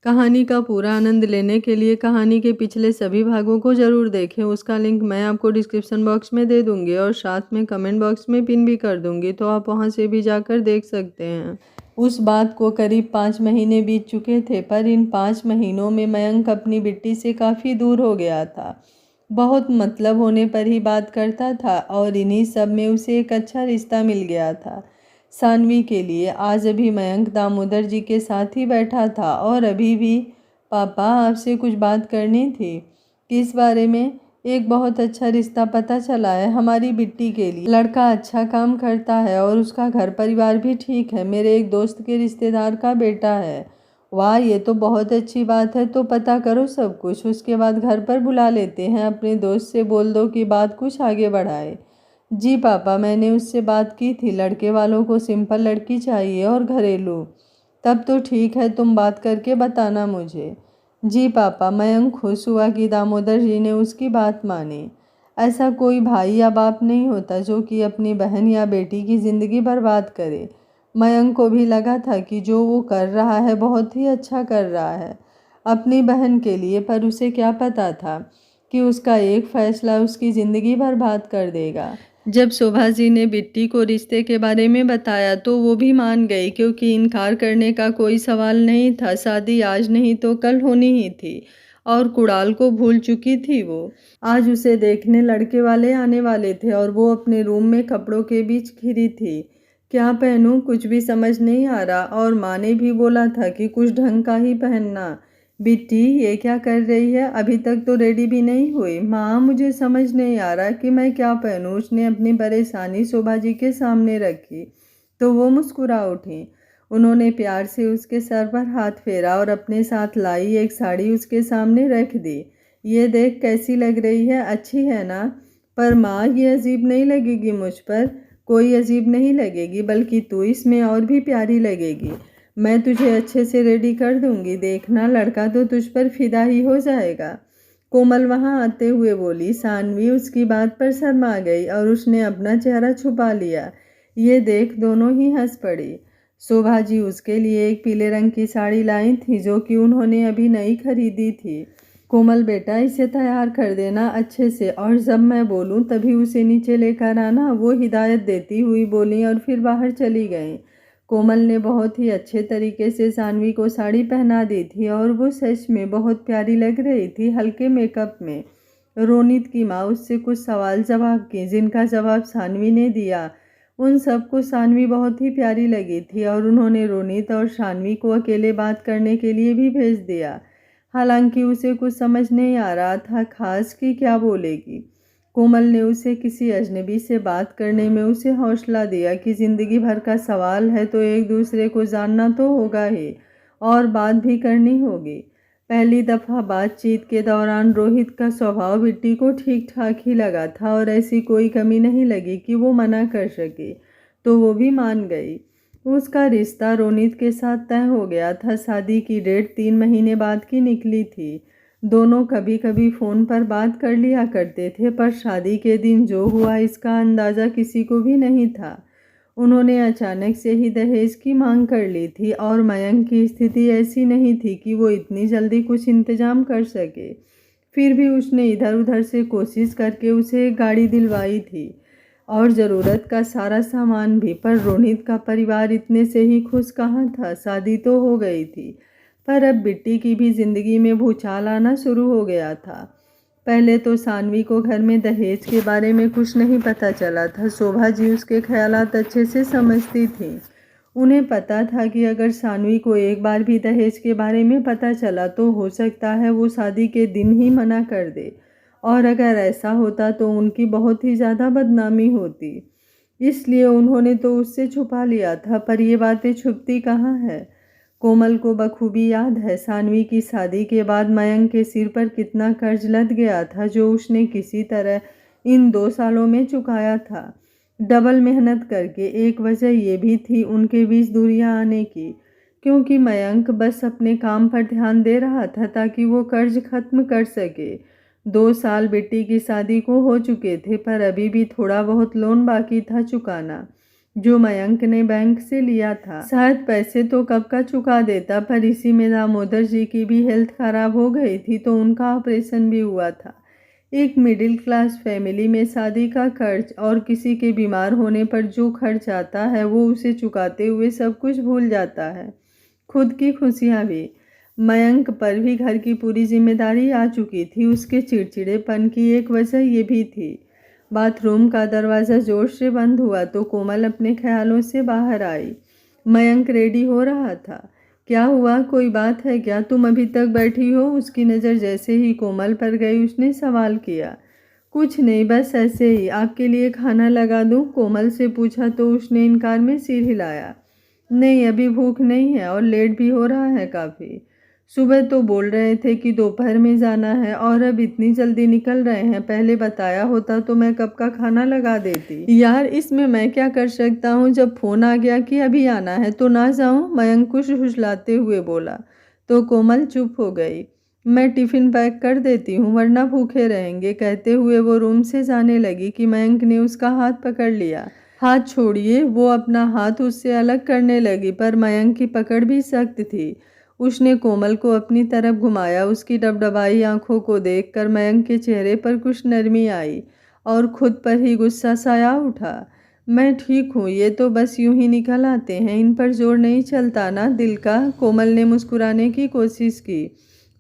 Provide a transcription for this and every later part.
कहानी का पूरा आनंद लेने के लिए कहानी के पिछले सभी भागों को ज़रूर देखें। उसका लिंक मैं आपको डिस्क्रिप्शन बॉक्स में दे दूँगी और साथ में कमेंट बॉक्स में पिन भी कर दूँगी, तो आप वहाँ से भी जाकर देख सकते हैं। उस बात को करीब 5 महीने बीत चुके थे, पर इन 5 महीनों में मयंक अपनी बिट्टी से काफ़ी दूर हो गया था। बहुत मतलब होने पर ही बात करता था और इन्हीं सब में उसे एक अच्छा रिश्ता मिल गया था। सानवी के लिए आज अभी मयंक दामोदर जी के साथ ही बैठा था और अभी भी पापा आपसे कुछ बात करनी थी। किस बारे में? एक बहुत अच्छा रिश्ता पता चला है हमारी बिट्टी के लिए। लड़का अच्छा काम करता है और उसका घर परिवार भी ठीक है। मेरे एक दोस्त के रिश्तेदार का बेटा है। वाह, ये तो बहुत अच्छी बात है। तो पता करो सब कुछ, उसके बाद घर पर बुला लेते हैं। अपने दोस्त से बोल दो कि बात कुछ आगे बढ़ाए। जी पापा, मैंने उससे बात की थी। लड़के वालों को सिंपल लड़की चाहिए और घरेलू। तब तो ठीक है, तुम बात करके बताना मुझे। जी पापा। मयंक खुश हुआ कि दामोदर जी ने उसकी बात मानी। ऐसा कोई भाई या बाप नहीं होता जो कि अपनी बहन या बेटी की ज़िंदगी बर्बाद करे। मयंक को भी लगा था कि जो वो कर रहा है बहुत ही अच्छा कर रहा है अपनी बहन के लिए, पर उसे क्या पता था कि उसका एक फैसला उसकी ज़िंदगी बर्बाद कर देगा। जब शोभा जी ने बिट्टी को रिश्ते के बारे में बताया तो वो भी मान गई, क्योंकि इनकार करने का कोई सवाल नहीं था। शादी आज नहीं तो कल होनी ही थी और कुणाल को भूल चुकी थी वो। आज उसे देखने लड़के वाले आने वाले थे और वो अपने रूम में कपड़ों के बीच घिरी थी। क्या पहनूं, कुछ भी समझ नहीं आ रहा। और माँ ने भी बोला था कि कुछ ढंग का ही पहनना। बिट्टी ये क्या कर रही है? अभी तक तो रेडी भी नहीं हुई। माँ, मुझे समझ नहीं आ रहा कि मैं क्या पहनूं। उसने अपनी परेशानी शोभा जी के सामने रखी तो वो मुस्कुरा उठी। उन्होंने प्यार से उसके सर पर हाथ फेरा और अपने साथ लाई एक साड़ी उसके सामने रख दी। ये देख, कैसी लग रही है? अच्छी है ना? पर माँ, ये अजीब नहीं लगेगी मुझ पर? कोई अजीब नहीं लगेगी, बल्कि तू इसमें और भी प्यारी लगेगी। मैं तुझे अच्छे से रेडी कर दूंगी, देखना लड़का तो तुझ पर फिदा ही हो जाएगा। कोमल वहां आते हुए बोली। सानवी उसकी बात पर शर्मा गई और उसने अपना चेहरा छुपा लिया। ये देख, दोनों ही हंस पड़ी। शोभा जी उसके लिए एक पीले रंग की साड़ी लाई थी जो कि उन्होंने अभी नई खरीदी थी। कोमल बेटा, इसे तैयार कर देना अच्छे से और जब मैं बोलूं तभी उसे नीचे लेकर आना, वो हिदायत देती हुई बोली और फिर बाहर चली गई। कोमल ने बहुत ही अच्छे तरीके से सानवी को साड़ी पहना दी थी और वो सच में बहुत प्यारी लग रही थी हल्के मेकअप में। रोनित की माँ उससे कुछ सवाल जवाब की, जिनका जवाब सानवी ने दिया। उन सबको सानवी बहुत ही प्यारी लगी थी और उन्होंने रोनित और सानवी को अकेले बात करने के लिए भी भेज दिया। हालांकि उसे कुछ समझ नहीं आ रहा था खास कि क्या बोलेगी। कोमल ने उसे किसी अजनबी से बात करने में उसे हौसला दिया कि ज़िंदगी भर का सवाल है तो एक दूसरे को जानना तो होगा ही और बात भी करनी होगी। पहली दफ़ा बातचीत के दौरान रोहित का स्वभाव बिट्टी को ठीक ठाक ही लगा था और ऐसी कोई कमी नहीं लगी कि वो मना कर सके, तो वो भी मान गई। उसका रिश्ता रोनित के साथ तय हो गया था। शादी की डेट 3 महीने बाद की निकली थी। दोनों कभी कभी फ़ोन पर बात कर लिया करते थे, पर शादी के दिन जो हुआ इसका अंदाज़ा किसी को भी नहीं था। उन्होंने अचानक से ही दहेज की मांग कर ली थी और मयंक की स्थिति ऐसी नहीं थी कि वो इतनी जल्दी कुछ इंतजाम कर सके। फिर भी उसने इधर उधर से कोशिश करके उसे एक गाड़ी दिलवाई थी और ज़रूरत का सारा सामान भी। पर रोनित का परिवार इतने से ही खुश कहाँ था। शादी तो हो गई थी, पर अब बिट्टी की भी ज़िंदगी में भूचाल आना शुरू हो गया था। पहले तो सानवी को घर में दहेज के बारे में कुछ नहीं पता चला था। शोभा जी उसके ख्यालात अच्छे से समझती थी। उन्हें पता था कि अगर सानवी को एक बार भी दहेज के बारे में पता चला तो हो सकता है वो शादी के दिन ही मना कर दे, और अगर ऐसा होता तो उनकी बहुत ही ज़्यादा बदनामी होती। इसलिए उन्होंने तो उससे छुपा लिया था, पर ये बातें छुपती कहाँ है। कोमल को बखूबी याद है सानवी की शादी के बाद मयंक के सिर पर कितना कर्ज लद गया था, जो उसने किसी तरह इन 2 सालों में चुकाया था, डबल मेहनत करके। एक वजह ये भी थी उनके बीच दूरियां आने की, क्योंकि मयंक बस अपने काम पर ध्यान दे रहा था ताकि वो कर्ज खत्म कर सके। 2 साल बेटी की शादी को हो चुके थे, पर अभी भी थोड़ा बहुत लोन बाकी था चुकाना। जो मयंक ने बैंक से लिया था। शायद पैसे तो कब का चुका देता, पर इसी में दामोदर जी की भी हेल्थ खराब हो गई थी तो उनका ऑपरेशन भी हुआ था। एक मिडिल क्लास फैमिली में शादी का खर्च और किसी के बीमार होने पर जो खर्च आता है वो उसे चुकाते हुए सब कुछ भूल जाता है, खुद की खुशियाँ भी। मयंक पर भी घर की पूरी जिम्मेदारी आ चुकी थी। उसके चिड़चिड़ेपन की एक वजह ये भी थी। बाथरूम का दरवाज़ा जोर से बंद हुआ तो कोमल अपने ख्यालों से बाहर आई। मयंक रेडी हो रहा था। क्या हुआ, कोई बात है क्या? तुम अभी तक बैठी हो? उसकी नज़र जैसे ही कोमल पर गई उसने सवाल किया। कुछ नहीं, बस ऐसे ही। आपके लिए खाना लगा दूं? कोमल से पूछा तो उसने इनकार में सिर हिलाया। नहीं, अभी भूख नहीं है और लेट भी हो रहा है काफ़ी। सुबह तो बोल रहे थे कि दोपहर में जाना है और अब इतनी जल्दी निकल रहे हैं। पहले बताया होता तो मैं कब का खाना लगा देती। यार, इसमें मैं क्या कर सकता हूँ? जब फ़ोन आ गया कि अभी आना है तो ना जाऊँ? मयंक कुछ फुसलाते हुए बोला तो कोमल चुप हो गई। मैं टिफ़िन पैक कर देती हूँ वरना भूखे रहेंगे, कहते हुए वो रूम से जाने लगी कि मयंक ने उसका हाथ पकड़ लिया। हाथ छोड़िए, वो अपना हाथ उससे अलग करने लगी, पर मयंक की पकड़ भी सख्त थी। उसने कोमल को अपनी तरफ घुमाया। उसकी डबडबाई आंखों को देखकर मयंक के चेहरे पर कुछ नरमी आई और खुद पर ही गुस्सा साया उठा। मैं ठीक हूँ, ये तो बस यूं ही निकल आते हैं, इन पर जोर नहीं चलता ना दिल का। कोमल ने मुस्कुराने की कोशिश की।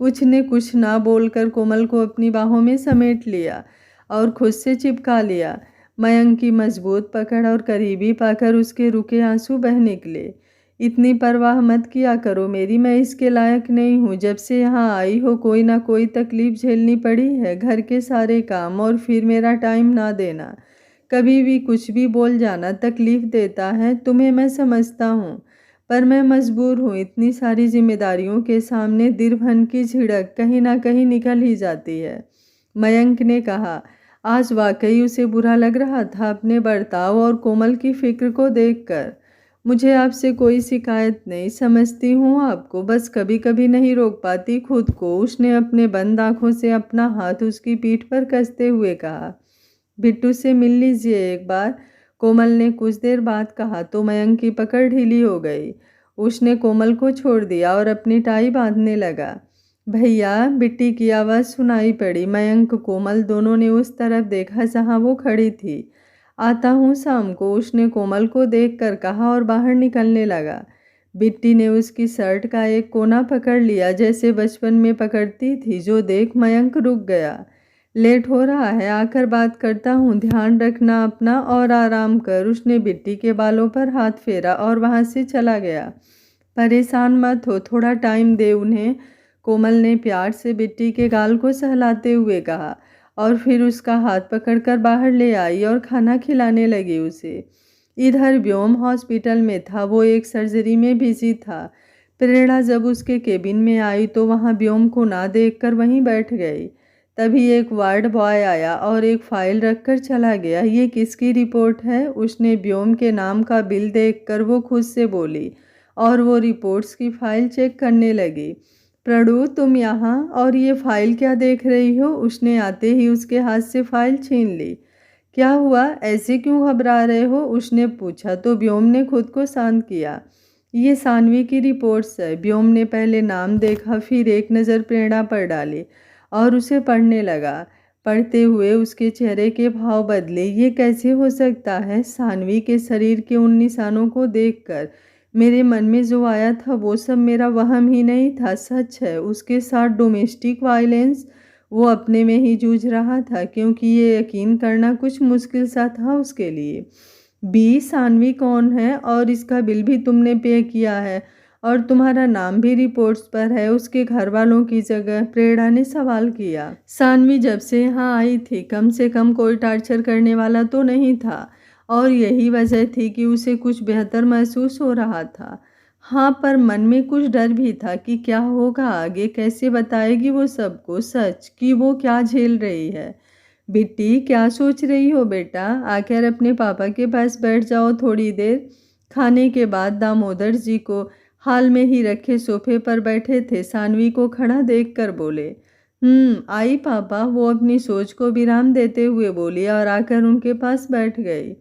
उसने कुछ ना बोलकर कोमल को अपनी बाहों में समेट लिया और खुद से चिपका लिया। मयंक की मजबूत पकड़ और करीबी पाकर उसके रुके आंसू बह निकले। इतनी परवाह मत किया करो मेरी, मैं इसके लायक नहीं हूँ। जब से यहाँ आई हो कोई ना कोई तकलीफ झेलनी पड़ी है, घर के सारे काम और फिर मेरा टाइम ना देना। कभी भी कुछ भी बोल जाना तकलीफ देता है, तुम्हें मैं समझता हूँ, पर मैं मजबूर हूँ। इतनी सारी जिम्मेदारियों के सामने दिलभन की झिड़क कहीं ना कहीं निकल ही जाती है। मयंक ने कहा। आज वाकई उसे बुरा लग रहा था अपने बर्ताव और कोमल की फिक्र को देखकर। मुझे आपसे कोई शिकायत नहीं, समझती हूँ आपको, बस कभी कभी नहीं रोक पाती खुद को। उसने अपने बंद आंखों से अपना हाथ उसकी पीठ पर कसते हुए कहा। बिट्टू से मिल लीजिए एक बार, कोमल ने कुछ देर बाद कहा तो मयंक की पकड़ ढीली हो गई। उसने कोमल को छोड़ दिया और अपनी टाई बांधने लगा। भैया, बिट्टी की आवाज़ सुनाई पड़ी। मयंक कोमल दोनों ने उस तरफ देखा जहाँ वो खड़ी थी। आता हूँ शाम को, उसने कोमल को देखकर कहा और बाहर निकलने लगा। बिट्टी ने उसकी शर्ट का एक कोना पकड़ लिया जैसे बचपन में पकड़ती थी, जो देख मयंक रुक गया। लेट हो रहा है, आकर बात करता हूँ, ध्यान रखना अपना और आराम कर। उसने बिट्टी के बालों पर हाथ फेरा और वहाँ से चला गया। परेशान मत हो, थोड़ा टाइम दे उन्हें, कोमल ने प्यार से बिट्टी के गाल को सहलाते हुए कहा और फिर उसका हाथ पकड़कर बाहर ले आई और खाना खिलाने लगी उसे। इधर व्योम हॉस्पिटल में था, वो एक सर्जरी में बिजी था। प्रेरणा जब उसके केबिन में आई तो वहाँ व्योम को ना देखकर वहीं बैठ गई। तभी एक वार्ड बॉय आया और एक फाइल रखकर चला गया। ये किसकी रिपोर्ट है? उसने व्योम के नाम का बिल देखकर वो खुद से बोली और वो रिपोर्ट्स की फाइल चेक करने लगी। प्रणु, तुम यहाँ, और ये फाइल क्या देख रही हो? उसने आते ही उसके हाथ से फाइल छीन ली। क्या हुआ, ऐसे क्यों घबरा रहे हो? उसने पूछा तो व्योम ने खुद को शांत किया। ये सानवी की रिपोर्ट्स है। व्योम ने पहले नाम देखा, फिर एक नज़र प्रेरणा पर डाली और उसे पढ़ने लगा। पढ़ते हुए उसके चेहरे के भाव बदले। ये कैसे हो सकता है? सानवी के शरीर के उन निशानों को देखकर मेरे मन में जो आया था वो सब मेरा वहम ही नहीं था, सच है। उसके साथ डोमेस्टिक वायलेंस। वो अपने में ही जूझ रहा था क्योंकि ये यकीन करना कुछ मुश्किल सा था उसके लिए। बी, सानवी कौन है? और इसका बिल भी तुमने पे किया है और तुम्हारा नाम भी रिपोर्ट्स पर है उसके घर वालों की जगह? प्रेरणा ने सवाल किया। सानवी जब से यहाँ आई थी कम से कम कोई टार्चर करने वाला तो नहीं था और यही वजह थी कि उसे कुछ बेहतर महसूस हो रहा था। हाँ, पर मन में कुछ डर भी था कि क्या होगा आगे, कैसे बताएगी वो सबको सच कि वो क्या झेल रही है। बिट्टी, क्या सोच रही हो बेटा? आकर अपने पापा के पास बैठ जाओ थोड़ी देर। खाने के बाद दामोदर जी को हाल में ही रखे सोफे पर बैठे थे, सानवी को खड़ा देखकर बोले। आई पापा, वो अपनी सोच को विराम देते हुए बोली और आकर उनके पास बैठ गई।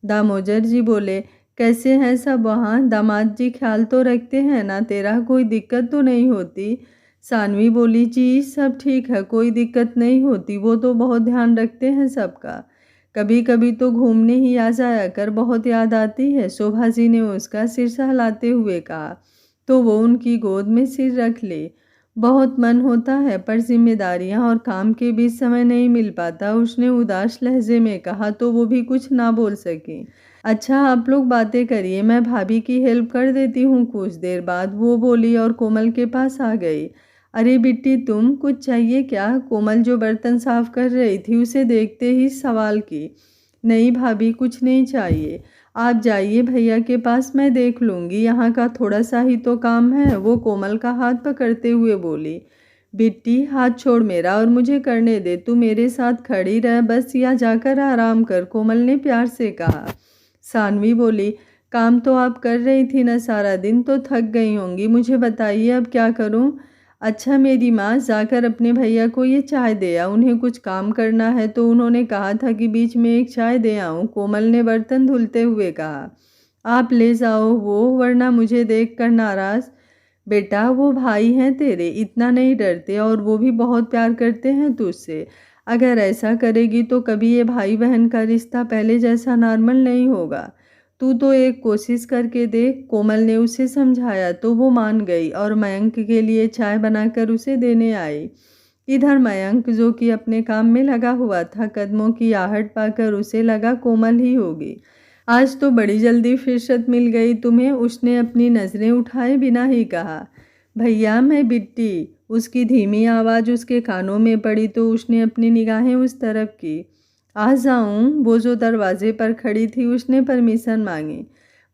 दामोदर जी बोले, कैसे हैं सब वहाँ? दामाद जी ख्याल तो रखते हैं ना तेरा? कोई दिक्कत तो नहीं होती? सानवी बोली, जी सब ठीक है, कोई दिक्कत नहीं होती, वो तो बहुत ध्यान रखते हैं सबका। कभी कभी तो घूमने ही आ जाया कर, बहुत याद आती है, शोभा जी ने उसका सिर सहलाते हुए कहा। तो वो उनकी गोद में सिर रख ले। बहुत मन होता है पर जिम्मेदारियां और काम के बीच समय नहीं मिल पाता, उसने उदास लहजे में कहा। तो वो भी कुछ ना बोल सकी। अच्छा आप लोग बातें करिए, मैं भाभी की हेल्प कर देती हूँ। कुछ देर बाद वो बोली और कोमल के पास आ गई। अरे बिट्टी तुम, कुछ चाहिए क्या? कोमल जो बर्तन साफ कर रही थी उसे देखते ही सवाल की। नहीं भाभी, कुछ नहीं चाहिए, आप जाइए भैया के पास, मैं देख लूँगी, यहाँ का थोड़ा सा ही तो काम है, वो कोमल का हाथ पकड़ते हुए बोली। बिट्टी हाथ छोड़ मेरा और मुझे करने दे, तू मेरे साथ खड़ी रह बस, या जाकर आराम कर, कोमल ने प्यार से कहा। सानवी बोली, काम तो आप कर रही थी ना सारा दिन, तो थक गई होंगी, मुझे बताइए अब क्या करूं? अच्छा मेरी माँ, जाकर अपने भैया को ये चाय दे आ, उन्हें कुछ काम करना है, तो उन्होंने कहा था कि बीच में एक चाय दे आऊं, कोमल ने बर्तन धुलते हुए कहा। आप ले जाओ वो, वरना मुझे देख कर नाराज। बेटा वो भाई हैं तेरे, इतना नहीं डरते, और वो भी बहुत प्यार करते हैं तुझसे। अगर ऐसा करेगी तो कभी ये भाई बहन का रिश्ता पहले जैसा नॉर्मल नहीं होगा। तू तो एक कोशिश करके देख, कोमल ने उसे समझाया। तो वो मान गई और मयंक के लिए चाय बनाकर उसे देने आई। इधर मयंक, जो कि अपने काम में लगा हुआ था, कदमों की आहट पाकर उसे लगा कोमल ही होगी। आज तो बड़ी जल्दी फुर्सत मिल गई तुम्हें, उसने अपनी नज़रें उठाए बिना ही कहा। भैया मैं बिट्टी। उसकी धीमी आवाज़ उसके कानों में पड़ी तो उसने अपनी निगाहें उस तरफ की। आ जाऊं? वो जो दरवाजे पर खड़ी थी उसने परमिशन मांगी।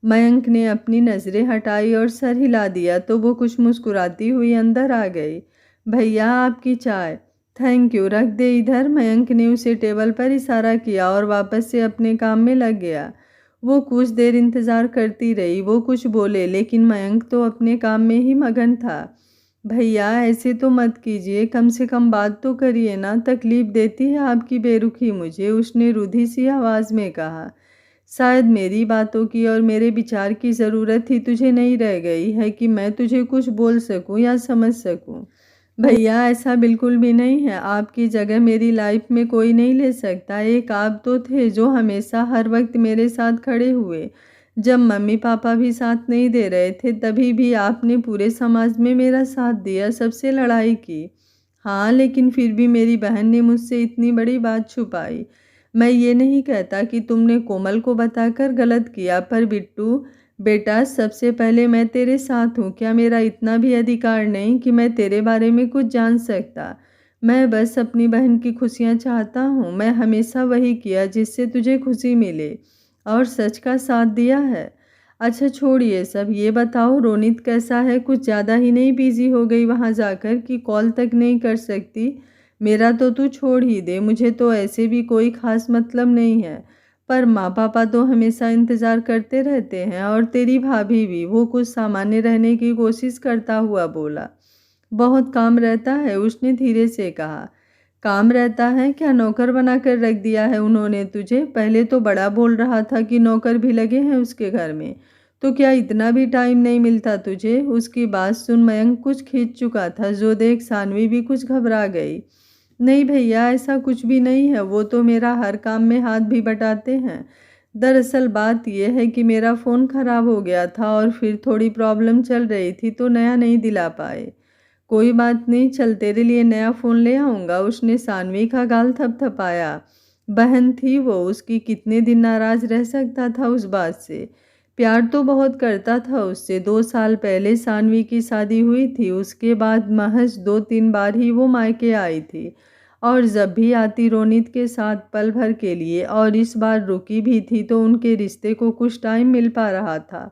मयंक ने अपनी नज़रें हटाई और सर हिला दिया तो वो कुछ मुस्कुराती हुई अंदर आ गई। भैया आपकी चाय। थैंक यू, रख दे इधर। मयंक ने उसे टेबल पर इशारा किया और वापस से अपने काम में लग गया। वो कुछ देर इंतज़ार करती रही, वो कुछ बोले, लेकिन मयंक तो अपने काम में ही मगन था। भैया ऐसे तो मत कीजिए, कम से कम बात तो करिए ना, तकलीफ देती है आपकी बेरुखी मुझे, उसने रुधी सी आवाज़ में कहा। शायद मेरी बातों की और मेरे विचार की ज़रूरत ही तुझे नहीं रह गई है कि मैं तुझे कुछ बोल सकूं या समझ सकूं। भैया ऐसा बिल्कुल भी नहीं है, आपकी जगह मेरी लाइफ में कोई नहीं ले सकता। एक आप तो थे जो हमेशा हर वक्त मेरे साथ खड़े हुए। जब मम्मी पापा भी साथ नहीं दे रहे थे तभी भी आपने पूरे समाज में मेरा साथ दिया, सबसे लड़ाई की। हाँ लेकिन फिर भी मेरी बहन ने मुझसे इतनी बड़ी बात छुपाई। मैं ये नहीं कहता कि तुमने कोमल को बताकर गलत किया, पर बिट्टू बेटा, सबसे पहले मैं तेरे साथ हूँ, क्या मेरा इतना भी अधिकार नहीं कि मैं तेरे बारे में कुछ जान सकता? मैं बस अपनी बहन की खुशियाँ चाहता हूँ, मैं हमेशा वही किया जिससे तुझे खुशी मिले, और सच का साथ दिया है। अच्छा छोड़िए सब, ये बताओ रोनित कैसा है? कुछ ज़्यादा ही नहीं बिजी हो गई वहाँ जाकर कि कॉल तक नहीं कर सकती? मेरा तो तू छोड़ ही दे, मुझे तो ऐसे भी कोई ख़ास मतलब नहीं है, पर माँ पापा तो हमेशा इंतज़ार करते रहते हैं, और तेरी भाभी भी। वो कुछ सामान्य रहने की कोशिश करता हुआ बोला। बहुत काम रहता है, उसने धीरे से कहा। काम रहता है? क्या नौकर बनाकर रख दिया है उन्होंने तुझे? पहले तो बड़ा बोल रहा था कि नौकर भी लगे हैं उसके घर में, तो क्या इतना भी टाइम नहीं मिलता तुझे? उसकी बात सुन मयंक कुछ खींच चुका था, जो देख सानवी भी कुछ घबरा गई। नहीं भैया ऐसा कुछ भी नहीं है, वो तो मेरा हर काम में हाथ भी बटाते हैं। दरअसल बात यह है कि मेरा फ़ोन ख़राब हो गया था और फिर थोड़ी प्रॉब्लम चल रही थी तो नया नहीं दिला पाए। कोई बात नहीं, चल तेरे लिए नया फ़ोन ले आऊँगा, उसने सानवी का गाल थपथपाया। बहन थी वो, उसकी कितने दिन नाराज़ रह सकता था उस बात से। प्यार तो बहुत करता था उससे। 2 साल पहले सानवी की शादी हुई थी, उसके बाद महज 2-3 बार ही वो मायके आई थी, और जब भी आती रोनित के साथ पल भर के लिए, और इस बार रुकी भी थी तो उनके रिश्ते को कुछ टाइम मिल पा रहा था,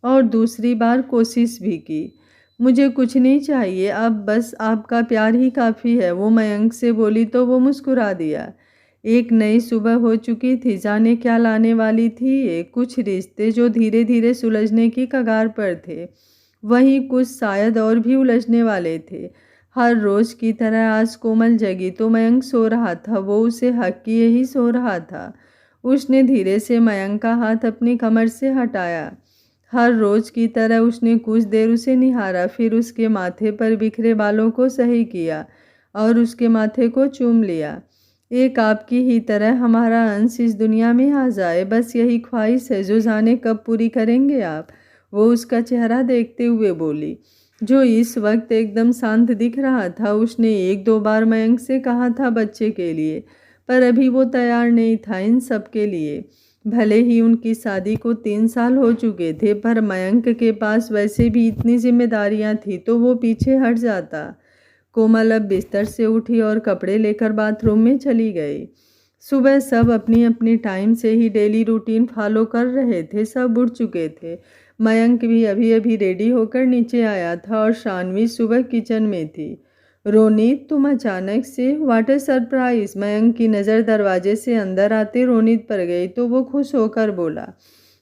और दूसरी बार कोशिश भी की। मुझे कुछ नहीं चाहिए अब, बस आपका प्यार ही काफ़ी है, वो मयंक से बोली तो वो मुस्कुरा दिया। एक नई सुबह हो चुकी थी, जाने क्या लाने वाली थी ये। कुछ रिश्ते जो धीरे धीरे सुलझने की कगार पर थे, वहीं कुछ शायद और भी उलझने वाले थे। हर रोज़ की तरह आज कोमल जगी तो मयंक सो रहा था, वो उसे हक किए ही सो रहा था। उसने धीरे से मयंक का हाथ अपनी कमर से हटाया। हर रोज की तरह उसने कुछ देर उसे निहारा, फिर उसके माथे पर बिखरे बालों को सही किया और उसके माथे को चूम लिया। एक आपकी ही तरह हमारा अंश इस दुनिया में आ जाए, बस यही ख्वाहिश है, जो जाने कब पूरी करेंगे आप। वो उसका चेहरा देखते हुए बोली, जो इस वक्त एकदम शांत दिख रहा था। उसने एक दो बार मयंक से कहा था बच्चे के लिए, पर अभी वो तैयार नहीं था इन सब के लिए। भले ही उनकी शादी को 3 साल हो चुके थे, पर मयंक के पास वैसे भी इतनी जिम्मेदारियां थी तो वो पीछे हट जाता। कोमल अब बिस्तर से उठी और कपड़े लेकर बाथरूम में चली गई। सुबह सब अपनी अपनी टाइम से ही डेली रूटीन फॉलो कर रहे थे, सब उठ चुके थे। मयंक भी अभी अभी रेडी होकर नीचे आया था और शानवी सुबह किचन में थी। रोनित, तुम अचानक से, व्हाट ए सरप्राइज। मयंक की नज़र दरवाजे से अंदर आते रोनित पर गई तो वो खुश होकर बोला,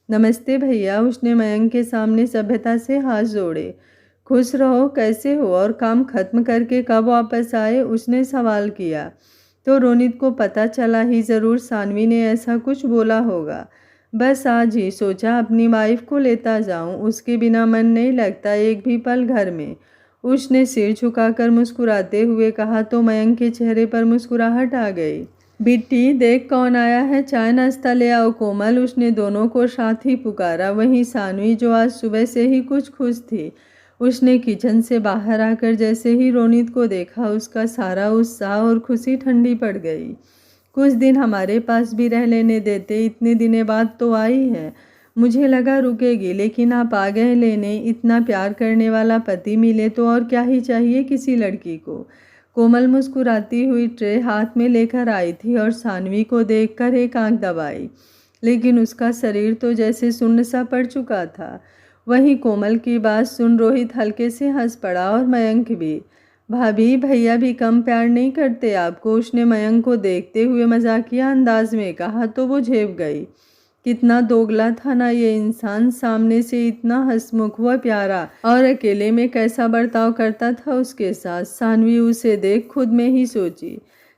नमस्ते भैया। उसने मयंक के सामने सभ्यता से हाथ जोड़े। खुश रहो, कैसे हो और काम खत्म करके कब वापस आए, उसने सवाल किया। तो रोनित को पता चला ही ज़रूर सानवी ने ऐसा कुछ बोला होगा। बस आज ही सोचा अपनी वाइफ को लेता जाऊं, उसके बिना मन नहीं लगता एक भी पल घर में। उसने सिर झुकाकर मुस्कुराते हुए कहा तो मयंक के चेहरे पर मुस्कुराहट आ गई। बिट्टी देख कौन आया है, चाय नाश्ता ले आओ कोमल। उसने दोनों को साथ ही पुकारा। वहीं सानवी, जो आज सुबह से ही कुछ खुश थी, उसने किचन से बाहर आकर जैसे ही रोनित को देखा, उसका सारा उत्साह और खुशी ठंडी पड़ गई। कुछ दिन हमारे पास भी रह लेने देते, इतने दिनों बाद तो आई है। मुझे लगा रुकेगी, लेकिन आप आ गए लेने। इतना प्यार करने वाला पति मिले तो और क्या ही चाहिए किसी लड़की को। कोमल मुस्कुराती हुई ट्रे हाथ में लेकर आई थी और सानवी को देखकर एक आंख दबाई, लेकिन उसका शरीर तो जैसे सुन्न सा पड़ चुका था। वहीं कोमल की बात सुन रोहित हल्के से हंस पड़ा और मयंक भी। भाभी, भैया भी कम प्यार नहीं करते आपको, उसने मयंक को देखते हुए मजाकिया अंदाज में कहा तो वो झेप गई। कितना दोगला था ना ये इंसान, सामने से इतना हंसमुख व प्यारा और अकेले में कैसा बर्ताव करता था उसके साथ। सानवी उसे देख खुद में ही सोची,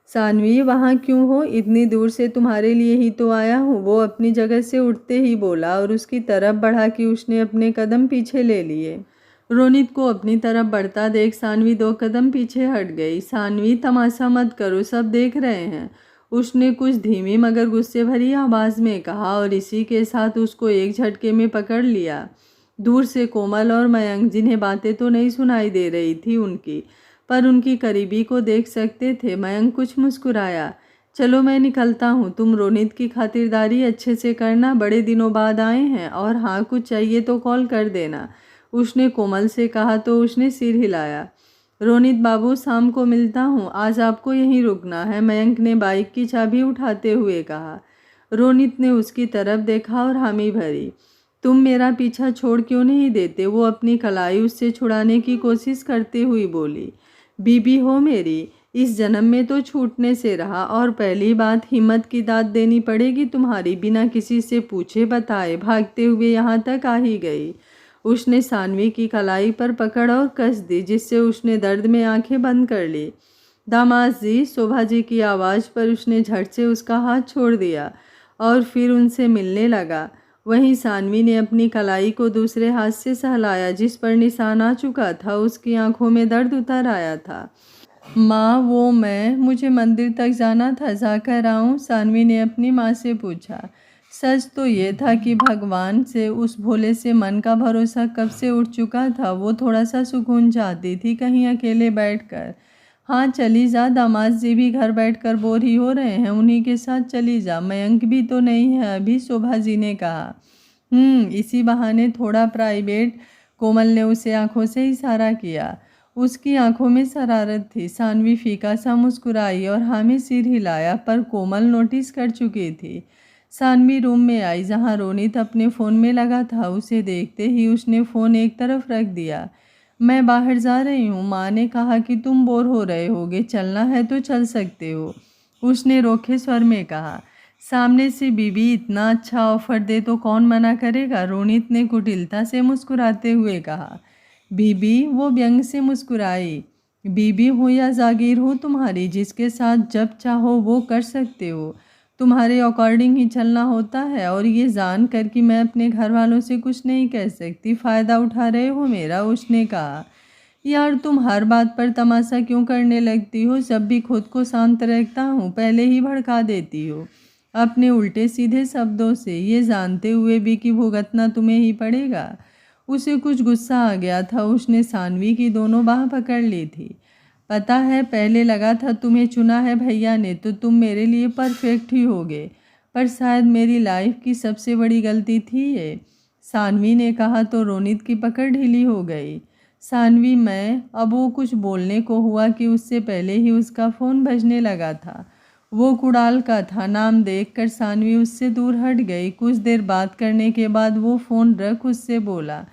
सानवी वहाँ क्यों हो, इतनी दूर से तुम्हारे लिए ही तो आया हूँ। वो अपनी जगह से उठते ही बोला और उसकी तरफ बढ़ा कि उसने अपने कदम पीछे ले लिए। रोनित को अपनी तरफ बढ़ता देख सानवी 2 कदम पीछे हट गई। सानवी, तमाशा मत करो, सब देख रहे हैं, उसने कुछ धीमी मगर गुस्से भरी आवाज़ में कहा और इसी के साथ उसको एक झटके में पकड़ लिया। दूर से कोमल और मयंक, जिन्हें बातें तो नहीं सुनाई दे रही थी उनकी, पर उनकी करीबी को देख सकते थे। मयंक कुछ मुस्कुराया। चलो मैं निकलता हूँ, तुम रोनित की खातिरदारी अच्छे से करना, बड़े दिनों बाद आए हैं, और हाँ कुछ चाहिए तो कॉल कर देना, उसने कोमल से कहा तो उसने सिर हिलाया। रोनित बाबू, शाम को मिलता हूँ, आज आपको यहीं रुकना है, मयंक ने बाइक की चाबी उठाते हुए कहा। रोनित ने उसकी तरफ देखा और हामी भरी। तुम मेरा पीछा छोड़ क्यों नहीं देते, वो अपनी कलाई उससे छुड़ाने की कोशिश करते हुए बोली। बीबी हो मेरी, इस जन्म में तो छूटने से रहा, और पहली बात हिम्मत की दाद देनी पड़ेगी तुम्हारी, बिना किसी से पूछे बताए भागते हुए यहाँ तक आ ही गई। उसने सानवी की कलाई पर पकड़ और कस दी, जिससे उसने दर्द में आंखें बंद कर ली। दामाद जी, शोभा जी की आवाज़ पर उसने झट से उसका हाथ छोड़ दिया और फिर उनसे मिलने लगा। वहीं सानवी ने अपनी कलाई को दूसरे हाथ से सहलाया, जिस पर निशान आ चुका था। उसकी आंखों में दर्द उतर आया था। माँ, वो मुझे मंदिर तक जाना था, जाकर आऊँ, सानवी ने अपनी माँ से पूछा। सच तो ये था कि भगवान से उस भोले से मन का भरोसा कब से उठ चुका था। वो थोड़ा सा सुकून चाहती थी, कहीं अकेले बैठकर। हाँ चली जा, दामाद जी भी घर बैठकर बोर ही हो रहे हैं, उन्हीं के साथ चली जा, मयंक भी तो नहीं है अभी, शोभा जी ने कहा। इसी बहाने थोड़ा प्राइवेट, कोमल ने उसे आंखों से इशारा किया। उसकी आंखों में शरारत थी। सानवी फीका सा मुस्कुराई और हामी सिर हिलाया, पर कोमल नोटिस कर चुकी थी। सानवी रूम में आई जहां रोनित अपने फ़ोन में लगा था। उसे देखते ही उसने फ़ोन एक तरफ रख दिया। मैं बाहर जा रही हूँ, माँ ने कहा कि तुम बोर हो रहे होगे, चलना है तो चल सकते हो, उसने रोखे स्वर में कहा। सामने से बीबी इतना अच्छा ऑफर दे तो कौन मना करेगा, रोनित ने कुटिलता से मुस्कुराते हुए कहा। बीबी, वो व्यंग से मुस्कुराई। बीबी हो या जागीर हो तुम्हारी, जिसके साथ जब चाहो वो कर सकते हो, तुम्हारे अकॉर्डिंग ही चलना होता है, और ये जान कर कि मैं अपने घर वालों से कुछ नहीं कह सकती, फ़ायदा उठा रहे हो मेरा। उसने कहा, यार तुम हर बात पर तमाशा क्यों करने लगती हो? जब भी खुद को शांत रखता हूँ पहले ही भड़का देती हो अपने उल्टे सीधे शब्दों से, ये जानते हुए भी कि भुगतना तुम्हें ही पड़ेगा। उसे कुछ गुस्सा आ गया था। उसने सानवी की दोनों बाह पकड़ ली थी। पता है, पहले लगा था तुम्हें चुना है भैया ने तो तुम मेरे लिए परफेक्ट ही होगे, पर शायद मेरी लाइफ की सबसे बड़ी गलती थी ये। सानवी ने कहा तो रोनित की पकड़ ढीली हो गई। सानवी, मैं अब वो कुछ बोलने को हुआ कि उससे पहले ही उसका फ़ोन बजने लगा था। वो कुणाल का था। नाम देखकर सानवी उससे दूर हट गई। कुछ देर बात करने के बाद वो फ़ोन रख उससे बोला,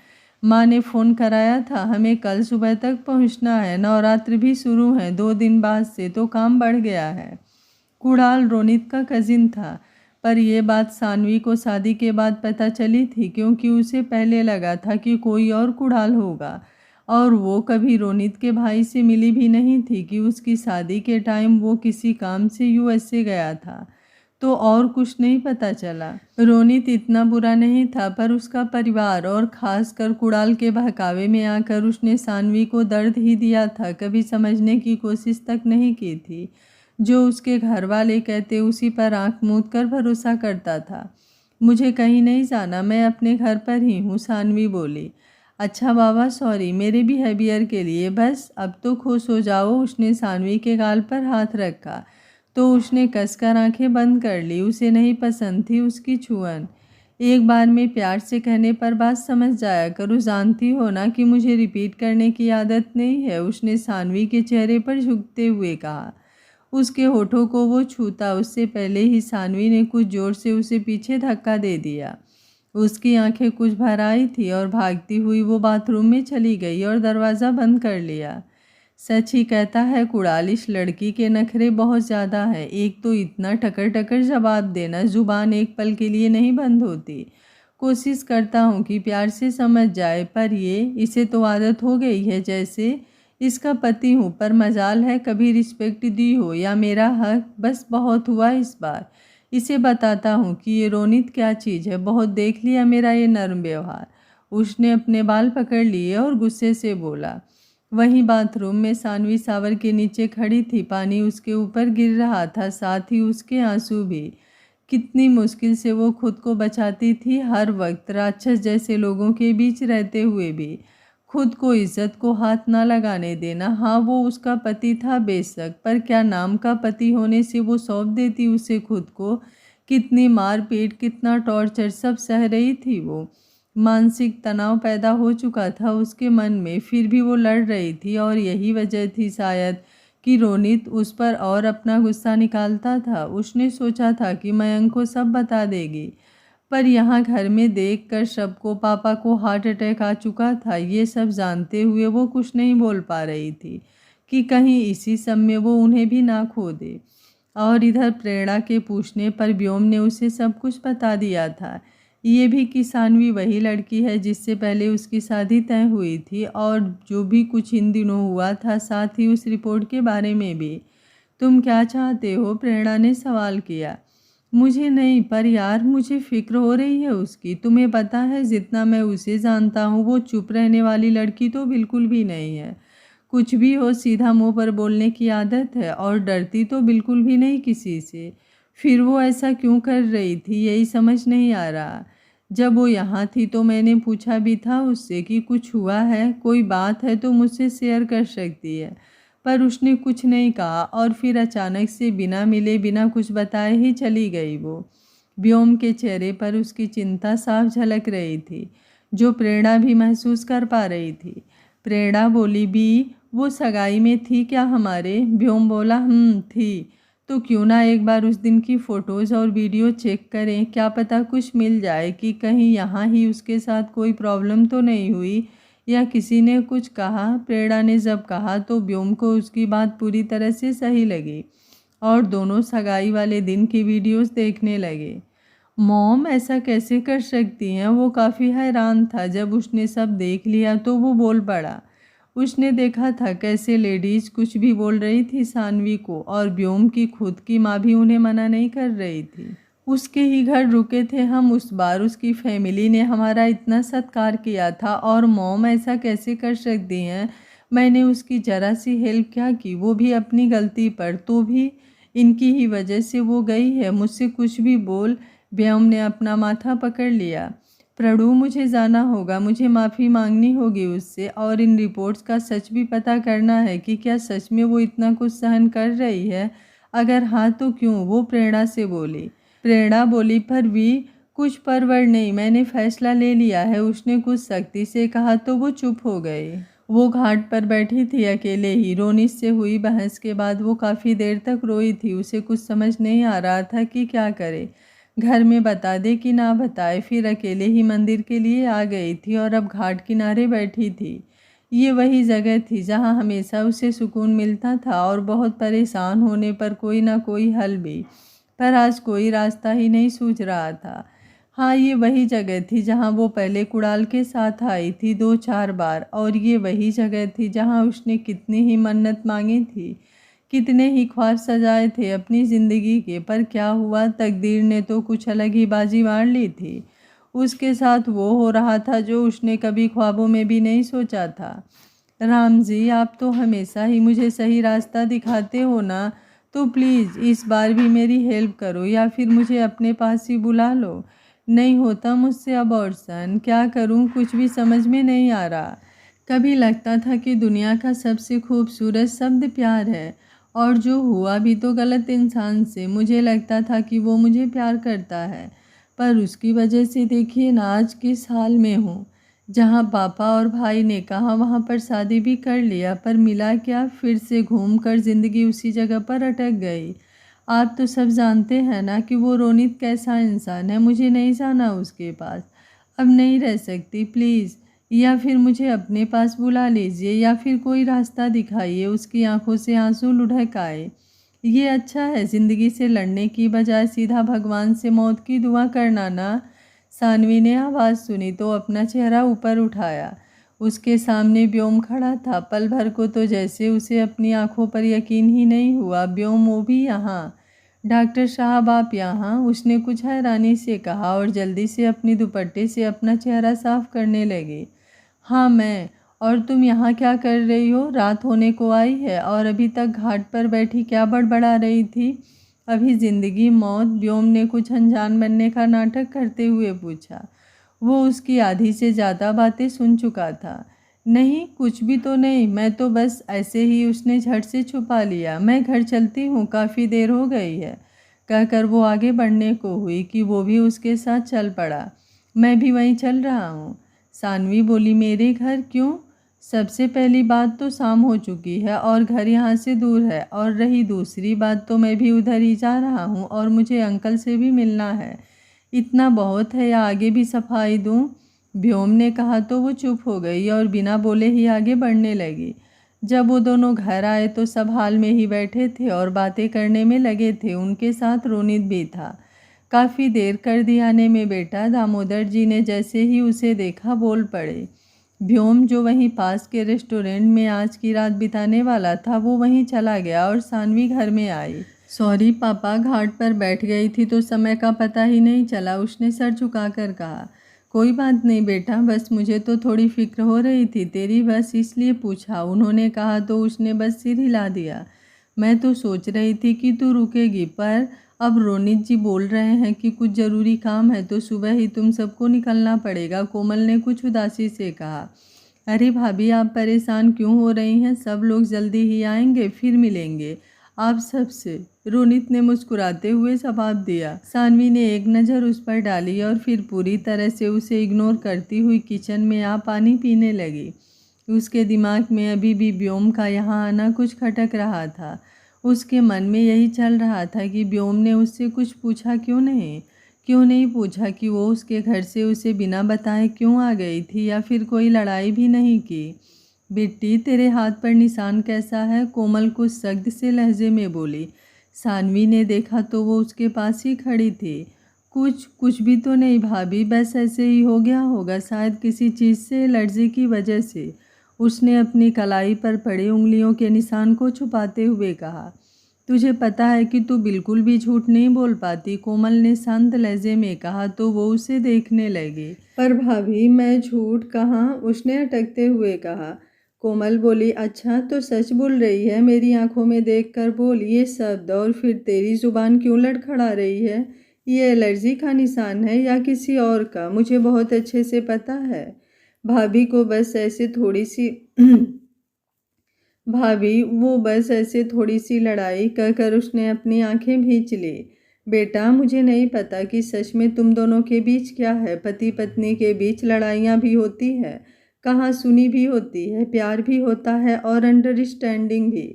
माँ ने फ़ोन कराया था, हमें कल सुबह तक पहुंचना है, नवरात्र भी शुरू है, 2 दिन बाद से तो काम बढ़ गया है। कुणाल रोनित का कजिन था, पर यह बात सानवी को शादी के बाद पता चली थी, क्योंकि उसे पहले लगा था कि कोई और कुणाल होगा, और वो कभी रोनित के भाई से मिली भी नहीं थी कि उसकी शादी के टाइम वो किसी काम से यूएसए गया था। तो और कुछ नहीं पता चला। रोनित इतना बुरा नहीं था, पर उसका परिवार और खासकर कुणाल के बहकावे में आकर उसने सानवी को दर्द ही दिया था। कभी समझने की कोशिश तक नहीं की थी। जो उसके घर वाले कहते उसी पर आंख मूंद कर भरोसा करता था। मुझे कहीं नहीं जाना, मैं अपने घर पर ही हूँ, सानवी बोली। अच्छा बाबा, सॉरी मेरे बिहेवियर के लिए, बस अब तो खुश हो जाओ। उसने सानवी के गाल पर हाथ रखा तो उसने कसकर आंखें बंद कर ली। उसे नहीं पसंद थी उसकी छुअन। एक बार में प्यार से कहने पर बात समझ जाया करो, जानती हो ना कि मुझे रिपीट करने की आदत नहीं है, उसने सानवी के चेहरे पर झुकते हुए कहा। उसके होठों को वो छूता उससे पहले ही सानवी ने कुछ जोर से उसे पीछे धक्का दे दिया। उसकी आंखें कुछ भर आई थी और भागती हुई वो बाथरूम में चली गई और दरवाज़ा बंद कर लिया। सच ही कहता है कुणाल, इस लड़की के नखरे बहुत ज़्यादा है। एक तो इतना टकर टकर जवाब देना, जुबान एक पल के लिए नहीं बंद होती। कोशिश करता हूँ कि प्यार से समझ जाए, पर इसे तो आदत हो गई है जैसे इसका पति हूँ, पर मजाल है कभी रिस्पेक्ट दी हो या मेरा हक। बस बहुत हुआ इस बार। इसे बताता हूँ कि ये रोनित क्या चीज़ है। बहुत देख लिया मेरा ये नर्म व्यवहार। उसने अपने बाल पकड़ लिए और गुस्से से बोला। वहीं बाथरूम में सानवी शावर के नीचे खड़ी थी। पानी उसके ऊपर गिर रहा था, साथ ही उसके आंसू भी। कितनी मुश्किल से वो खुद को बचाती थी, हर वक्त राक्षस जैसे लोगों के बीच रहते हुए भी खुद को इज्जत को हाथ ना लगाने देना। हाँ, वो उसका पति था बेशक, पर क्या नाम का पति होने से वो सौंप देती उसे खुद को? कितनी मारपीट, कितना टॉर्चर सब सह रही थी वो। मानसिक तनाव पैदा हो चुका था उसके मन में, फिर भी वो लड़ रही थी, और यही वजह थी शायद कि रोनित उस पर और अपना गुस्सा निकालता था। उसने सोचा था कि मयंक को सब बता देगी, पर यहाँ घर में देखकर सबको पापा को हार्ट अटैक आ चुका था। ये सब जानते हुए वो कुछ नहीं बोल पा रही थी कि कहीं इसी सब में वो उन्हें भी ना खो दे। और इधर प्रेरणा के पूछने पर व्योम ने उसे सब कुछ बता दिया था। ये भी कि सानवी वही लड़की है जिससे पहले उसकी शादी तय हुई थी, और जो भी कुछ इन दिनों हुआ था, साथ ही उस रिपोर्ट के बारे में भी। तुम क्या चाहते हो? प्रेरणा ने सवाल किया। मुझे नहीं, पर यार मुझे फिक्र हो रही है उसकी। तुम्हें पता है, जितना मैं उसे जानता हूँ वो चुप रहने वाली लड़की तो बिल्कुल भी नहीं है। कुछ भी हो सीधा मुंह पर बोलने की आदत है, और डरती तो बिल्कुल भी नहीं किसी से। फिर वो ऐसा क्यों कर रही थी यही समझ नहीं आ रहा। जब वो यहाँ थी तो मैंने पूछा भी था उससे कि कुछ हुआ है, कोई बात है तो मुझसे शेयर कर सकती है, पर उसने कुछ नहीं कहा, और फिर अचानक से बिना मिले बिना कुछ बताए ही चली गई वो। व्योम के चेहरे पर उसकी चिंता साफ झलक रही थी, जो प्रेरणा भी महसूस कर पा रही थी। प्रेरणा बोली, भी वो सगाई में थी क्या हमारे? व्योम बोला, थी। तो क्यों ना एक बार उस दिन की फ़ोटोज़ और वीडियो चेक करें, क्या पता कुछ मिल जाए कि कहीं यहाँ ही उसके साथ कोई प्रॉब्लम तो नहीं हुई, या किसी ने कुछ कहा। प्रेरणा ने जब कहा तो व्योम को उसकी बात पूरी तरह से सही लगी, और दोनों सगाई वाले दिन की वीडियोस देखने लगे। मॉम ऐसा कैसे कर सकती हैं? वो काफ़ी हैरान था। जब उसने सब देख लिया तो वो बोल पड़ा, उसने देखा था कैसे लेडीज कुछ भी बोल रही थी सानवी को, और व्योम की खुद की माँ भी उन्हें मना नहीं कर रही थी। उसके ही घर रुके थे हम उस बार, उसकी फैमिली ने हमारा इतना सत्कार किया था, और मॉम ऐसा कैसे कर सकती हैं। मैंने उसकी ज़रा सी हेल्प क्या की, वो भी अपनी गलती पर, तो भी इनकी ही वजह से वो गई है। मुझसे कुछ भी बोल। व्योम ने अपना माथा पकड़ लिया। प्रणु, मुझे जाना होगा, मुझे माफ़ी मांगनी होगी उससे, और इन रिपोर्ट्स का सच भी पता करना है कि क्या सच में वो इतना कुछ सहन कर रही है। अगर हाँ तो क्यों। वो प्रेरणा से बोली। प्रेरणा बोली, पर भी कुछ परवर नहीं, मैंने फैसला ले लिया है। उसने कुछ सख्ती से कहा तो वो चुप हो गई। वो घाट पर बैठी थी अकेले ही। रोनित से हुई बहस के बाद वो काफ़ी देर तक रोई थी। उसे कुछ समझ नहीं आ रहा था कि क्या करे, घर में बता दे कि ना बताए। फिर अकेले ही मंदिर के लिए आ गई थी और अब घाट किनारे बैठी थी। ये वही जगह थी जहाँ हमेशा उसे सुकून मिलता था, और बहुत परेशान होने पर कोई ना कोई हल भी, पर आज कोई रास्ता ही नहीं सूझ रहा था। हाँ, ये वही जगह थी जहाँ वो पहले कुणाल के साथ आई थी 2-4 बार, और ये वही जगह थी जहाँ उसने कितनी ही मन्नत मांगी थी, कितने ही ख्वाब सजाए थे अपनी ज़िंदगी के। पर क्या हुआ, तकदीर ने तो कुछ अलग ही बाजी मार ली थी। उसके साथ वो हो रहा था जो उसने कभी ख्वाबों में भी नहीं सोचा था। राम जी, आप तो हमेशा ही मुझे सही रास्ता दिखाते हो ना, तो प्लीज़ इस बार भी मेरी हेल्प करो, या फिर मुझे अपने पास ही बुला लो। नहीं होता मुझसे अबॉर्शन, क्या करूं, कुछ भी समझ में नहीं आ रहा। कभी लगता था कि दुनिया का सबसे खूबसूरत शब्द प्यार है, और जो हुआ भी तो गलत इंसान से। मुझे लगता था कि वो मुझे प्यार करता है, पर उसकी वजह से देखिए ना आज किस हाल में हूँ। जहाँ पापा और भाई ने कहा वहाँ पर शादी भी कर लिया, पर मिला क्या, फिर से घूमकर ज़िंदगी उसी जगह पर अटक गई। आप तो सब जानते हैं ना कि वो रोनित कैसा इंसान है। मुझे नहीं जाना उसके पास, अब नहीं रह सकती, प्लीज़। या फिर मुझे अपने पास बुला लीजिए, या फिर कोई रास्ता दिखाइए। उसकी आंखों से आंसू लुढ़क आए। ये अच्छा है ज़िंदगी से लड़ने की बजाय सीधा भगवान से मौत की दुआ करना ना। सानवी ने आवाज़ सुनी तो अपना चेहरा ऊपर उठाया। उसके सामने व्योम खड़ा था। पल भर को तो जैसे उसे अपनी आंखों पर यकीन ही नहीं हुआ। व्योम, वो भी यहाँ? डॉक्टर साहब, आप यहाँ? उसने कुछ हैरानी से कहा, और जल्दी से अपनी दुपट्टे से अपना चेहरा साफ करने लगी। हाँ, मैं। और तुम यहाँ क्या कर रही हो? रात होने को आई है और अभी तक घाट पर बैठी क्या बड़बड़ा रही थी? अभी जिंदगी मौत? व्योम ने कुछ अनजान बनने का नाटक करते हुए पूछा। वो उसकी आधी से ज़्यादा बातें सुन चुका था। नहीं, कुछ भी तो नहीं, मैं तो बस ऐसे ही। उसने झट से छुपा लिया। मैं घर चलती हूँ, काफ़ी देर हो गई है, कहकर वो आगे बढ़ने को हुई कि वो भी उसके साथ चल पड़ा। मैं भी वहीं चल रहा हूँ। सानवी बोली, मेरे घर? क्यों? सबसे पहली बात तो शाम हो चुकी है और घर यहाँ से दूर है, और रही दूसरी बात तो मैं भी उधर ही जा रहा हूँ, और मुझे अंकल से भी मिलना है। इतना बहुत है या आगे भी सफाई दूँ? व्योम ने कहा तो वो चुप हो गई और बिना बोले ही आगे बढ़ने लगी। जब वो दोनों घर आए तो सब हाल में ही बैठे थे और बातें करने में लगे थे। उनके साथ रोनित भी था। काफ़ी देर कर दी आने में बेटा, दामोदर जी ने जैसे ही उसे देखा बोल पड़े। व्योम, जो वहीं पास के रेस्टोरेंट में आज की रात बिताने वाला था, वो वहीं चला गया और सानवी घर में आई। सॉरी पापा, घाट पर बैठ गई थी तो समय का पता ही नहीं चला, उसने सर झुकाकर कहा। कोई बात नहीं बेटा, बस मुझे तो थोड़ी फिक्र हो रही थी तेरी, बस इसलिए पूछा, उन्होंने कहा तो उसने बस सिर हिला दिया। मैं तो सोच रही थी कि तू रुकेगी, पर अब रोनित जी बोल रहे हैं कि कुछ ज़रूरी काम है तो सुबह ही तुम सबको निकलना पड़ेगा, कोमल ने कुछ उदासी से कहा। अरे भाभी, आप परेशान क्यों हो रही हैं? सब लोग जल्दी ही आएंगे, फिर मिलेंगे आप सबसे, रोनित ने मुस्कुराते हुए जवाब दिया। सानवी ने एक नज़र उस पर डाली और फिर पूरी तरह से उसे इग्नोर करती हुई किचन में आ पानी पीने लगी। उसके दिमाग में अभी भी व्योम का यहाँ आना कुछ खटक रहा था। उसके मन में यही चल रहा था कि व्योम ने उससे कुछ पूछा क्यों नहीं पूछा कि वो उसके घर से उसे बिना बताए क्यों आ गई थी, या फिर कोई लड़ाई भी नहीं की। बेटी, तेरे हाथ पर निशान कैसा है? कोमल कुछ सख्त से लहजे में बोली। सानवी ने देखा तो वो उसके पास ही खड़ी थी। कुछ भी तो नहीं भाभी, बस ऐसे ही हो गया होगा, शायद किसी चीज़ से एलर्जी की वजह से। उसने अपनी कलाई पर पड़े उंगलियों के निशान को छुपाते हुए कहा। तुझे पता है कि तू बिल्कुल भी झूठ नहीं बोल पाती, कोमल ने शांत लहजे में कहा तो वो उसे देखने लगी। पर भाभी मैं झूठ कहाँ, उसने अटकते हुए कहा। कोमल बोली, अच्छा तो सच बोल रही है, मेरी आंखों में देखकर बोल ये शब्द, और फिर तेरी जुबान क्यों लड़खड़ा रही है? ये एलर्जी का निशान है या किसी और का? मुझे बहुत अच्छे से पता है। भाभी को बस ऐसे थोड़ी सी भाभी वो बस ऐसे थोड़ी सी लड़ाई कहकर उसने अपनी आंखें भींच ली। बेटा मुझे नहीं पता कि सच में तुम दोनों के बीच क्या है। पति पत्नी के बीच लड़ाइयाँ भी होती है, कहाँ सुनी भी होती है, प्यार भी होता है और अंडरस्टैंडिंग भी।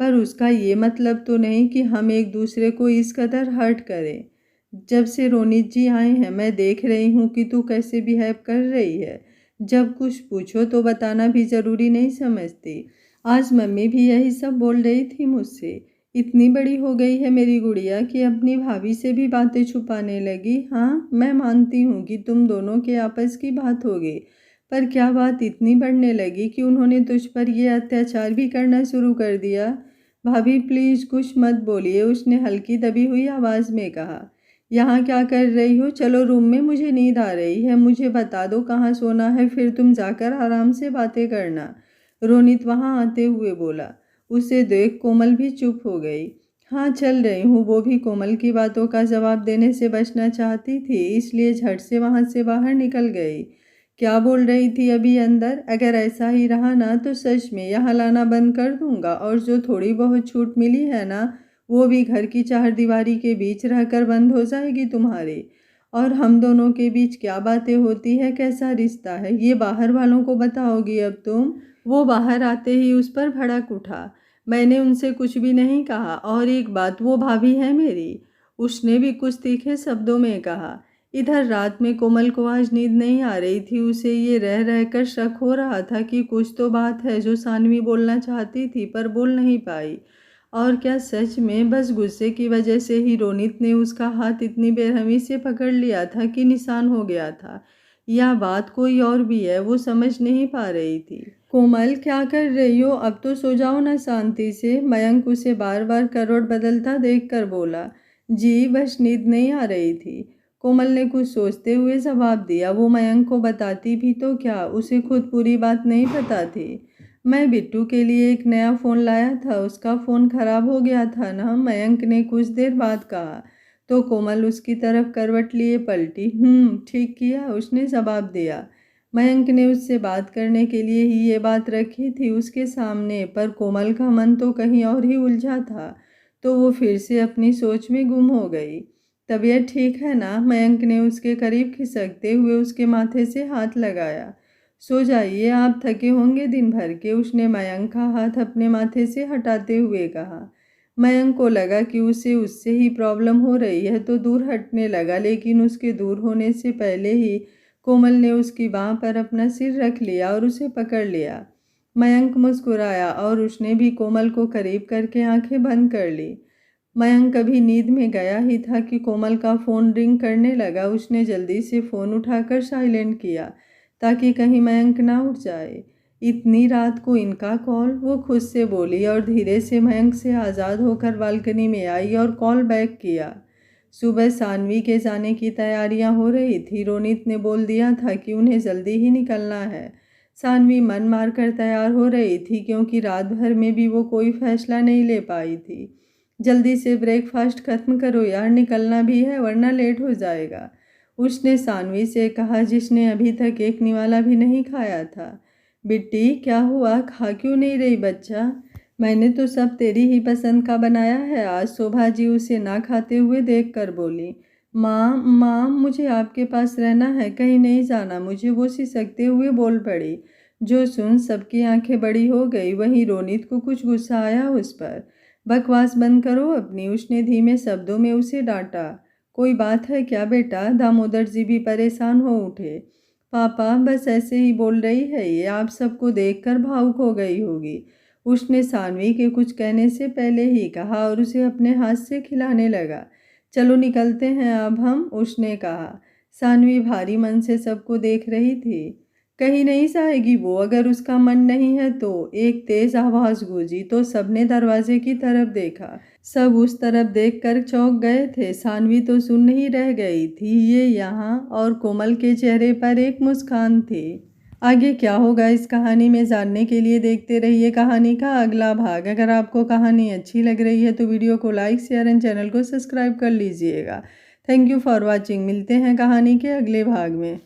पर उसका ये मतलब तो नहीं कि हम एक दूसरे को इस कदर हर्ट करें। जब से रोनित जी आए हैं मैं देख रही हूँ कि तू कैसे बिहेव कर रही है। जब कुछ पूछो तो बताना भी ज़रूरी नहीं समझती। आज मम्मी भी यही सब बोल रही थी मुझसे। इतनी बड़ी हो गई है मेरी गुड़िया कि अपनी भाभी से भी बातें छुपाने लगी। हाँ मैं मानती हूँ कि तुम दोनों के आपस की बात होगी, पर क्या बात इतनी बढ़ने लगी कि उन्होंने तुझ पर यह अत्याचार भी करना शुरू कर दिया? भाभी प्लीज़ कुछ मत बोलिए, उसने हल्की दबी हुई आवाज़ में कहा। यहाँ क्या कर रही हो? चलो रूम में, मुझे नींद आ रही है। मुझे बता दो कहाँ सोना है, फिर तुम जाकर आराम से बातें करना। रोनित वहाँ आते हुए बोला। उसे देख कोमल भी चुप हो गई। हाँ चल रही हूँ, वो भी कोमल की बातों का जवाब देने से बचना चाहती थी, इसलिए झट से वहाँ से बाहर निकल गई। क्या बोल रही थी अभी अंदर? अगर ऐसा ही रहा ना तो सच में यहाँ लाना बंद कर दूंगा, और जो थोड़ी बहुत छूट मिली है ना वो भी घर की चारदीवारी के बीच रहकर बंद हो जाएगी तुम्हारी। और हम दोनों के बीच क्या बातें होती है, कैसा रिश्ता है, ये बाहर वालों को बताओगी अब तुम? वो बाहर आते ही उस पर भड़क उठा। मैंने उनसे कुछ भी नहीं कहा, और एक बात, वो भाभी है मेरी, उसने भी कुछ तीखे शब्दों में कहा। इधर रात में कोमल को आज नींद नहीं आ रही थी। उसे ये रह रहकर शक हो रहा था कि कुछ तो बात है जो सानवी बोलना चाहती थी पर बोल नहीं पाई। और क्या सच में बस गुस्से की वजह से ही रोनित ने उसका हाथ इतनी बेरहमी से पकड़ लिया था कि निशान हो गया था, या बात कोई और भी है, वो समझ नहीं पा रही थी। कोमल क्या कर रही हो? अब तो सो जाओ ना शांति से। मयंक उसे बार बार करवट बदलता देखकर बोला। जी बस नींद नहीं आ रही थी, कोमल ने कुछ सोचते हुए जवाब दिया। वो मयंक को बताती भी तो क्या, उसे खुद पूरी बात नहीं पता थी। मैं बिट्टू के लिए एक नया फ़ोन लाया था, उसका फ़ोन ख़राब हो गया था ना, मयंक ने कुछ देर बाद कहा। तो कोमल उसकी तरफ करवट लिए पलटी। ठीक किया, उसने जवाब दिया। मयंक ने उससे बात करने के लिए ही ये बात रखी थी उसके सामने, पर कोमल का मन तो कहीं और ही उलझा था, तो वो फिर से अपनी सोच में गुम हो गई। तबीयत ठीक है ना? मयंक ने उसके करीब खिसकते हुए उसके माथे से हाथ लगाया। सो जाइए, आप थके होंगे दिन भर के, उसने मयंक का हाथ अपने माथे से हटाते हुए कहा। मयंक को लगा कि उसे उससे ही प्रॉब्लम हो रही है तो दूर हटने लगा, लेकिन उसके दूर होने से पहले ही कोमल ने उसकी बाँह पर अपना सिर रख लिया और उसे पकड़ लिया। मयंक मुस्कुराया और उसने भी कोमल को करीब करके आंखें बंद कर ली। मयंक कभी नींद में गया ही था कि कोमल का फ़ोन रिंग करने लगा। उसने जल्दी से फ़ोन उठाकर साइलेंट किया ताकि कहीं मयंक ना उठ जाए। इतनी रात को इनका कॉल, वो खुद से बोली और धीरे से मयंक से आज़ाद होकर बालकनी में आई और कॉल बैक किया। सुबह सानवी के जाने की तैयारियां हो रही थी। रोनित ने बोल दिया था कि उन्हें जल्दी ही निकलना है। सानवी मन मारकर तैयार हो रही थी क्योंकि रात भर में भी वो कोई फैसला नहीं ले पाई थी। जल्दी से ब्रेकफास्ट खत्म करो यार, निकलना भी है वरना लेट हो जाएगा, उसने सानवी से कहा जिसने अभी तक एक निवाला भी नहीं खाया था। बिट्टी क्या हुआ, खा क्यों नहीं रही बच्चा? मैंने तो सब तेरी ही पसंद का बनाया है आज, शोभा जी उसे ना खाते हुए देखकर बोली। माँ मुझे आपके पास रहना है, कहीं नहीं जाना मुझे, वो सिसकते हुए बोल पड़ी। जो सुन सबकी आंखें बड़ी हो गई। वहीं रोनित को कुछ गुस्सा आया उस पर। बकवास बंद करो अपनी, उसने धीमे शब्दों में उसे डांटा। कोई बात है क्या बेटा? दामोदर जी भी परेशान हो उठे। पापा बस ऐसे ही बोल रही है ये, आप सबको देखकर भावुक हो गई होगी, उसने सानवी के कुछ कहने से पहले ही कहा और उसे अपने हाथ से खिलाने लगा। चलो निकलते हैं अब हम, उसने कहा। सानवी भारी मन से सबको देख रही थी। कहीं नहीं सहेगी वो, अगर उसका मन नहीं है तो। एक तेज आवाज गूंजी तो सबने दरवाजे की तरफ देखा। सब उस तरफ देखकर चौंक गए थे। सानवी तो सुन ही रह गई थी, ये यहाँ, और कोमल के चेहरे पर एक मुस्कान थी। आगे क्या होगा इस कहानी में जानने के लिए देखते रहिए कहानी का अगला भाग। अगर आपको कहानी अच्छी लग रही है तो वीडियो को लाइक, शेयर एंड चैनल को सब्सक्राइब कर लीजिएगा। Thank you for watching. मिलते हैं कहानी के अगले भाग में।